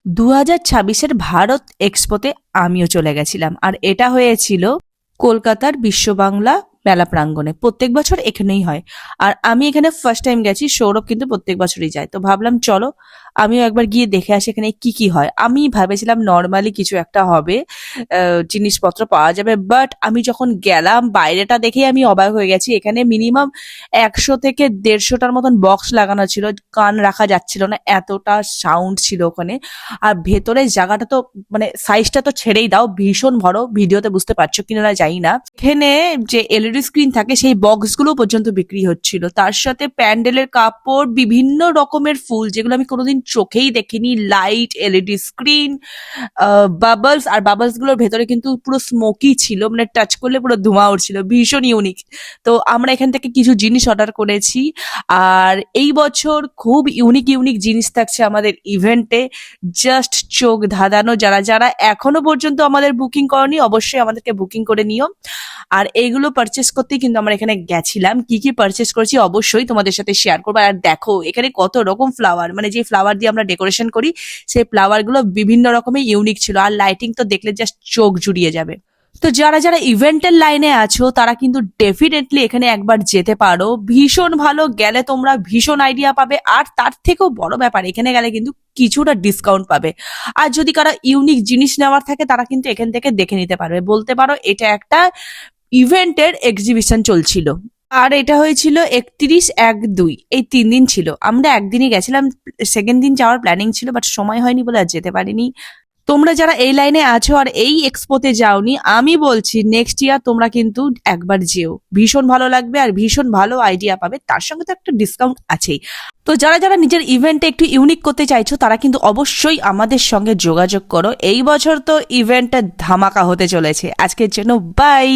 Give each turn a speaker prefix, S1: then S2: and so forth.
S1: 2026-এর ভারত এক্সপোতে আমিও চলে গেছিলাম, আর এটা হয়েছিল কলকাতার বিশ্ব বাংলা মেলা প্রাঙ্গণে। প্রত্যেক বছর এখানেই হয়, আর আমি এখানে ফার্স্ট টাইম গেছি। সৌরভ কিন্তু প্রত্যেক বছরই যায়, তো ভাবলাম চলো আমিও একবার গিয়ে দেখে আসি এখানে কি কি হয়। আমি ভেবেছিলাম নর্মালি কিছু একটা হবে, জিনিসপত্র পাওয়া যাবে, বাট আমি যখন গেলাম বাইরেটা দেখেই আমি অবাক হয়ে গেছি। এখানে মিনিমাম 100 থেকে 150টার মতন বক্স লাগানো ছিল, কান রাখা যাচ্ছিল না, এতটা সাউন্ড ছিল ওখানে। আর ভেতরে জায়গাটা তো মানে সাইজটা তো ছেড়েই দাও, ভীষণ বড়। ভিডিওতে বুঝতে পারছো কিনা না জানি না। এখানে যে এলইডি স্ক্রিন থাকে সেই বক্সগুলো পর্যন্ত বিক্রি হচ্ছিল, তার সাথে প্যান্ডেলের কাপড়, বিভিন্ন রকমের ফুল যেগুলো আমি কোনোদিন চোখেই দেখিনি, লাইট, এলইডি স্ক্রিন, বাবলস। আর বাবলস গুলোর ভেতরে কিন্তু পুরো স্মোকি ছিল, মানে টাচ করলে পুরো ধোঁয়া উঠছিল, ভীষণ ইউনিক। তো আমরা এখান থেকে কিছু জিনিস অর্ডার করেছি। আর এই বছর খুব ইউনিক ইউনিক জিনিস থাকছে আমাদের ইভেন্টে, জাস্ট চোখ ধাঁধানো। যারা যারা এখনো পর্যন্ত আমাদের বুকিং করনি, অবশ্যই আমাদেরকে বুকিং করে নিও। আর এইগুলো পারচেস করতেই কিন্তু আমরা এখানে গেছিলাম। কি কি পারচেস করেছি অবশ্যই তোমাদের সাথে শেয়ার করবো। আর দেখো এখানে কত রকম ফ্লাওয়ার, মানে যে ফ্লাওয়ার দিয়ে আমরা ডেকোরেশন করি সেই ফ্লাওয়ার গুলো বিভিন্ন রকমের ইউনিক ছিল। আর লাইটিং তো দেখলে জাস্ট চোখ জুড়িয়ে যাবে। তো যারা যারা ইভেন্টের লাইনে আছো তারা কিন্তু ডেফিনেটলি এখানে একবার যেতে পারো, ভীষণ ভালো। গেলে তোমরা ভীষণ আইডিয়া পাবে, আর তার থেকেও বড় ব্যাপার এখানে গেলে কিন্তু কিছুটা ডিসকাউন্ট পাবে। আর যদি কারো ইউনিক জিনিস নেওয়ার থাকে তারা কিন্তু এখান থেকে দেখে নিতে পারবে। বলতে পারো এটা একটা ইভেন্টের এক্সিবিশন চলছিল। আর এটা হয়েছিল 31-1-2, এই 3 দিন ছিল। আমরা একদিনই গেছিলাম, সেকেন্ড দিন যাওয়ার প্ল্যানিং ছিল, বাট সময় হয়নি বলে আর যেতে পারিনি। তোমরা যারা এই লাইনে আছো আর এই এক্সপোতে যাওনি, আমি বলছি নেক্সট ইয়ার তোমরা কিন্তু একবার যেও, ভীষণ ভালো লাগবে আর ভীষণ ভালো আইডিয়া পাবে। তার সঙ্গে তো একটা ডিসকাউন্ট আছেই। তো যারা যারা নিজের ইভেন্টে একটু ইউনিক করতে চাইছো তারা কিন্তু অবশ্যই আমাদের সঙ্গে যোগাযোগ করো। এই বছর তো ইভেন্টটা ধামাকা হতে চলেছে। আজকের জন্য বাই।